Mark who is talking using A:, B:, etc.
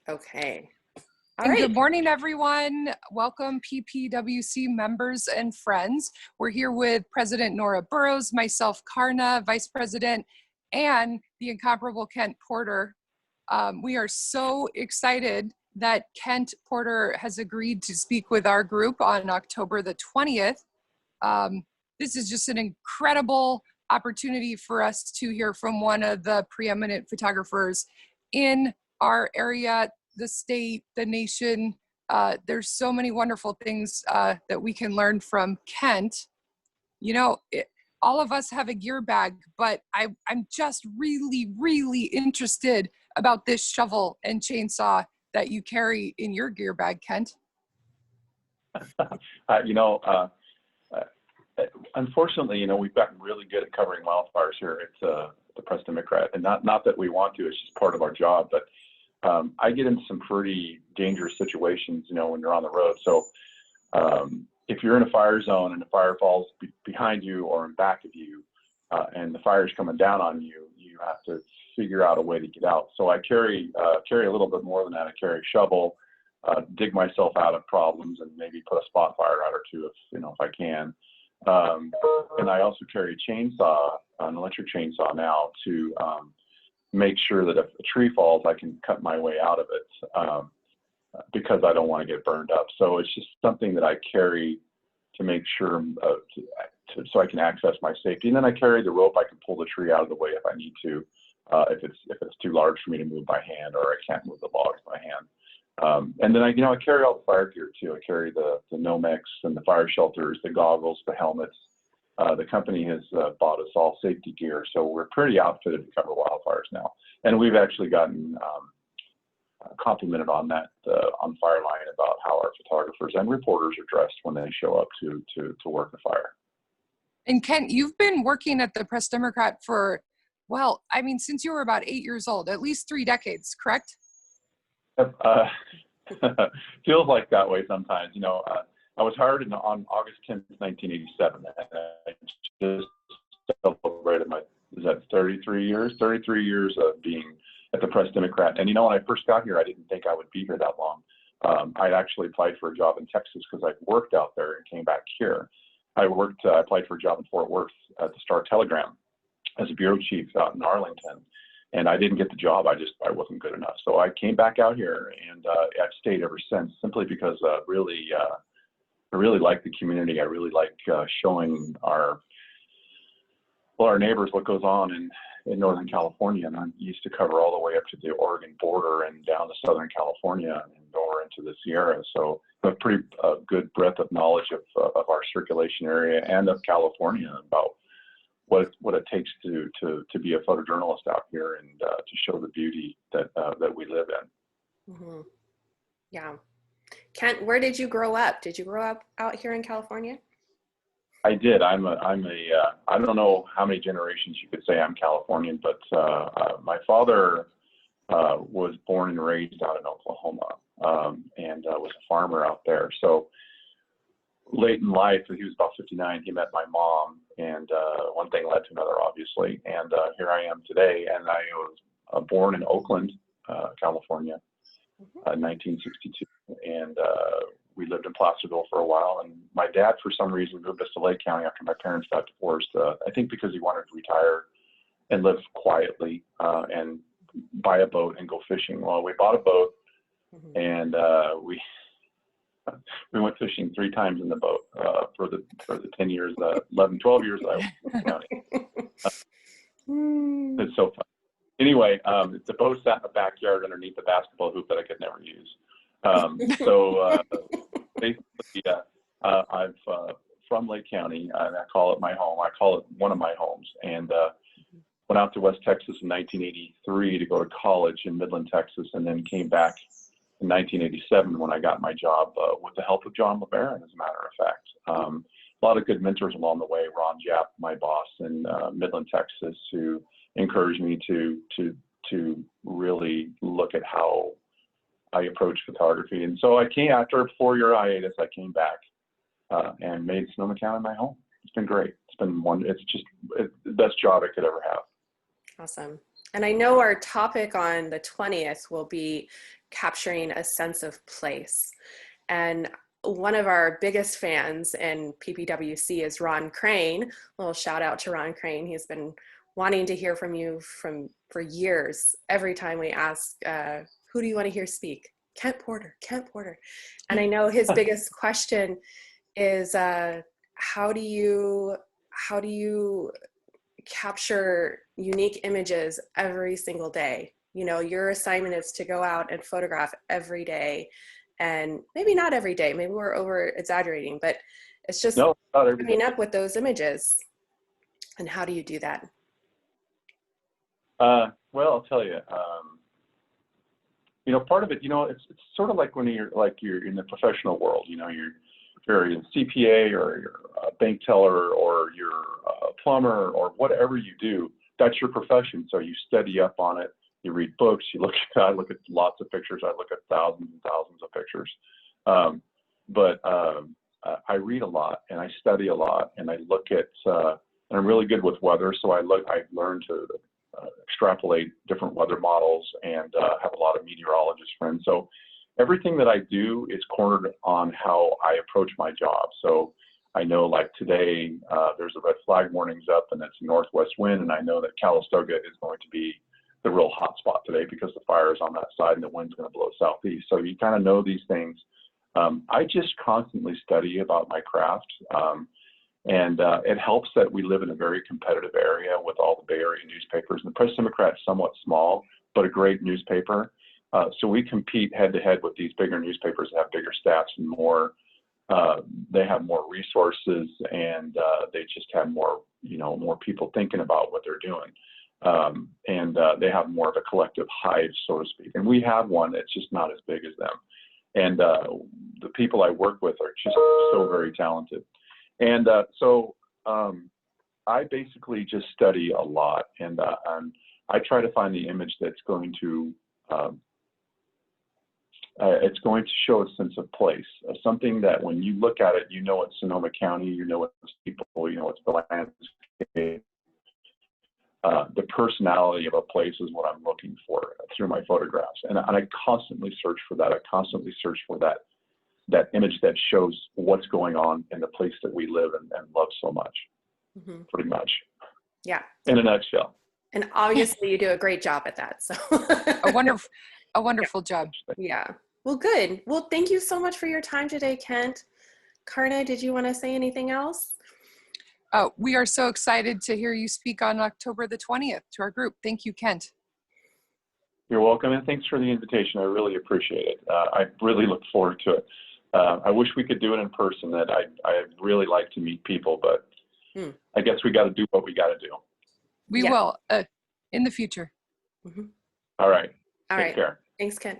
A: Okay.
B: And good morning, everyone. Welcome, PPWC members and friends. We're here with President Norah Burrows, myself, Karna, Vice President, and the incomparable Kent Porter. We are so excited that Kent Porter has agreed to speak with our group on October the 20th. This is just an incredible opportunity for us to hear from one of the preeminent photographers in our area, the state, the nation. There's so many wonderful things that we can learn from Kent. You know, all of us have a gear bag, but I'm just really interested about this shovel and chainsaw that you carry in your gear bag, Kent.
C: Unfortunately, we've gotten really good at covering wildfires here at the Press Democrat, and not that we want to, it's just part of our job, but I get into some pretty dangerous situations, when you're on the road. So if you're in a fire zone and the fire falls behind you or in back of you, and the fire's coming down on you, you have to figure out a way to get out. So I carry a little bit more than that. I carry a shovel, dig myself out of problems, and maybe put a spot fire out or two if I can. And I also carry a chainsaw, an electric chainsaw now, to make sure that if a tree falls, I can cut my way out of it, because I don't want to get burned up. So it's just something that I carry to make sure, so I can access my safety. And then I carry the rope. I can pull the tree out of the way if I need to, if it's too large for me to move by hand, or I can't move the logs by hand. And then I carry all the fire gear too. I carry the Nomex and the fire shelters, the goggles, the helmets. The company has bought us all safety gear, so we're pretty outfitted to cover wildfires now. And we've actually gotten complimented on that on Fireline about how our photographers and reporters are dressed when they show up to work the fire.
B: And Kent, you've been working at the Press Democrat for, since you were about 8 years old, at least 3 decades, correct?
C: Feels like that way sometimes. I was hired on August 10th, 1987, and I just celebrated my 33 years of being at the Press Democrat. And when I first got here, I didn't think I would be here that long. I actually applied for a job in Texas because I worked out there and came back here. I applied for a job in Fort Worth at the Star Telegram as a bureau chief out in Arlington. And I didn't get the job. I wasn't good enough. So I came back out here, and I've stayed ever since, simply because I really like the community. I really like showing our neighbors what goes on in Northern California. And I used to cover all the way up to the Oregon border and down to Southern California and over into the Sierra. So a pretty good breadth of knowledge of our circulation area and of California about what it takes to be a photojournalist out here and to show the beauty that we live in.
A: Mm-hmm. Yeah. Kent, where did you grow up? Did you grow up out here in California?
C: I did. I don't know how many generations you could say I'm Californian, but my father was born and raised out in Oklahoma, and was a farmer out there. So late in life, he was about 59, he met my mom, and one thing led to another, obviously. And here I am today, and I was born in Oakland, California, 1962, and we lived in Placerville for a while. And my dad, for some reason, moved us to Lake County after my parents got divorced. I think because he wanted to retire and live quietly and buy a boat and go fishing. Well, we bought a boat, and we went fishing 3 times in the boat for the 10 years, 11, 12 years that I was in the county. It's so fun. Anyway, the boat sat in the backyard underneath the basketball hoop that I could never use. Basically, I'm from Lake County, and I call it my home. I call it one of my homes. And went out to West Texas in 1983 to go to college in Midland, Texas, and then came back in 1987 when I got my job with the help of John LeBaron, as a matter of fact. A lot of good mentors along the way. Ron Japp, my boss in Midland, Texas, who encouraged me to really look at how I approach photography. And so I came, after a 4-year hiatus, I came back and made Sonoma County my home. It's been great. It's just the best job I could ever have.
A: Awesome. And I know our topic on the 20th will be capturing a sense of place. And one of our biggest fans in PPWC is Ron Crane. A little shout out to Ron Crane. He's been wanting to hear from you for years. Every time we ask, who do you want to hear speak? Kent Porter, Kent Porter. And I know his biggest question is how do you capture unique images every single day? You know, your assignment is to go out and photograph every day, and maybe not every day, maybe we're over exaggerating, but it's just
C: No, not every day.
A: coming up with those images. And how do you do that?
C: Well, I'll tell you, you know, part of it, you know, it's sort of like when you're in the professional world, you know, you're a CPA or you're a bank teller or you're a plumber or whatever you do, that's your profession. So you study up on it, you read books, I look at lots of pictures, I look at thousands and thousands of pictures. But I read a lot and I study a lot and I look at, and I'm really good with weather. So I've learned to extrapolate different weather models and have a lot of meteorologist friends. So everything that I do is cornered on how I approach my job. So I know, like today, there's a red flag warnings up and it's northwest wind, and I know that Calistoga is going to be the real hot spot today because the fire is on that side and the wind's going to blow southeast. So you kind of know these things. I just constantly study about my craft. And it helps that we live in a very competitive area with all the Bay Area newspapers. And the Press-Democrat is somewhat small, but a great newspaper. So we compete head to head with these bigger newspapers that have bigger staffs and more. They have more resources, and they just have more, you know, more people thinking about what they're doing. And they have more of a collective hive, so to speak. And we have one that's just not as big as them. And the people I work with are just so very talented. And so I basically just study a lot, and I try to find the image that's going to it's going to show a sense of place, something that when you look at it, you know it's Sonoma County, you know it's people, you know it's the landscape. The personality of a place is what I'm looking for through my photographs, and I constantly search for that. I constantly search for that image that shows what's going on in the place that we live and love so much, pretty much.
A: Yeah.
C: In a nutshell.
A: And obviously you do a great job at that. So
B: a wonderful job.
A: Yeah. Well, good. Well, thank you so much for your time today, Kent. Karna, did you want to say anything else?
B: We are so excited to hear you speak on October the 20th to our group. Thank you, Kent.
C: You're welcome, and thanks for the invitation. I really appreciate it. I really look forward to it. I wish we could do it in person. That I really like to meet people, but I guess we got to do what we got to do.
B: We will in the future.
C: All right.
A: All
C: Take
A: right.
C: care.
A: Thanks, Kent.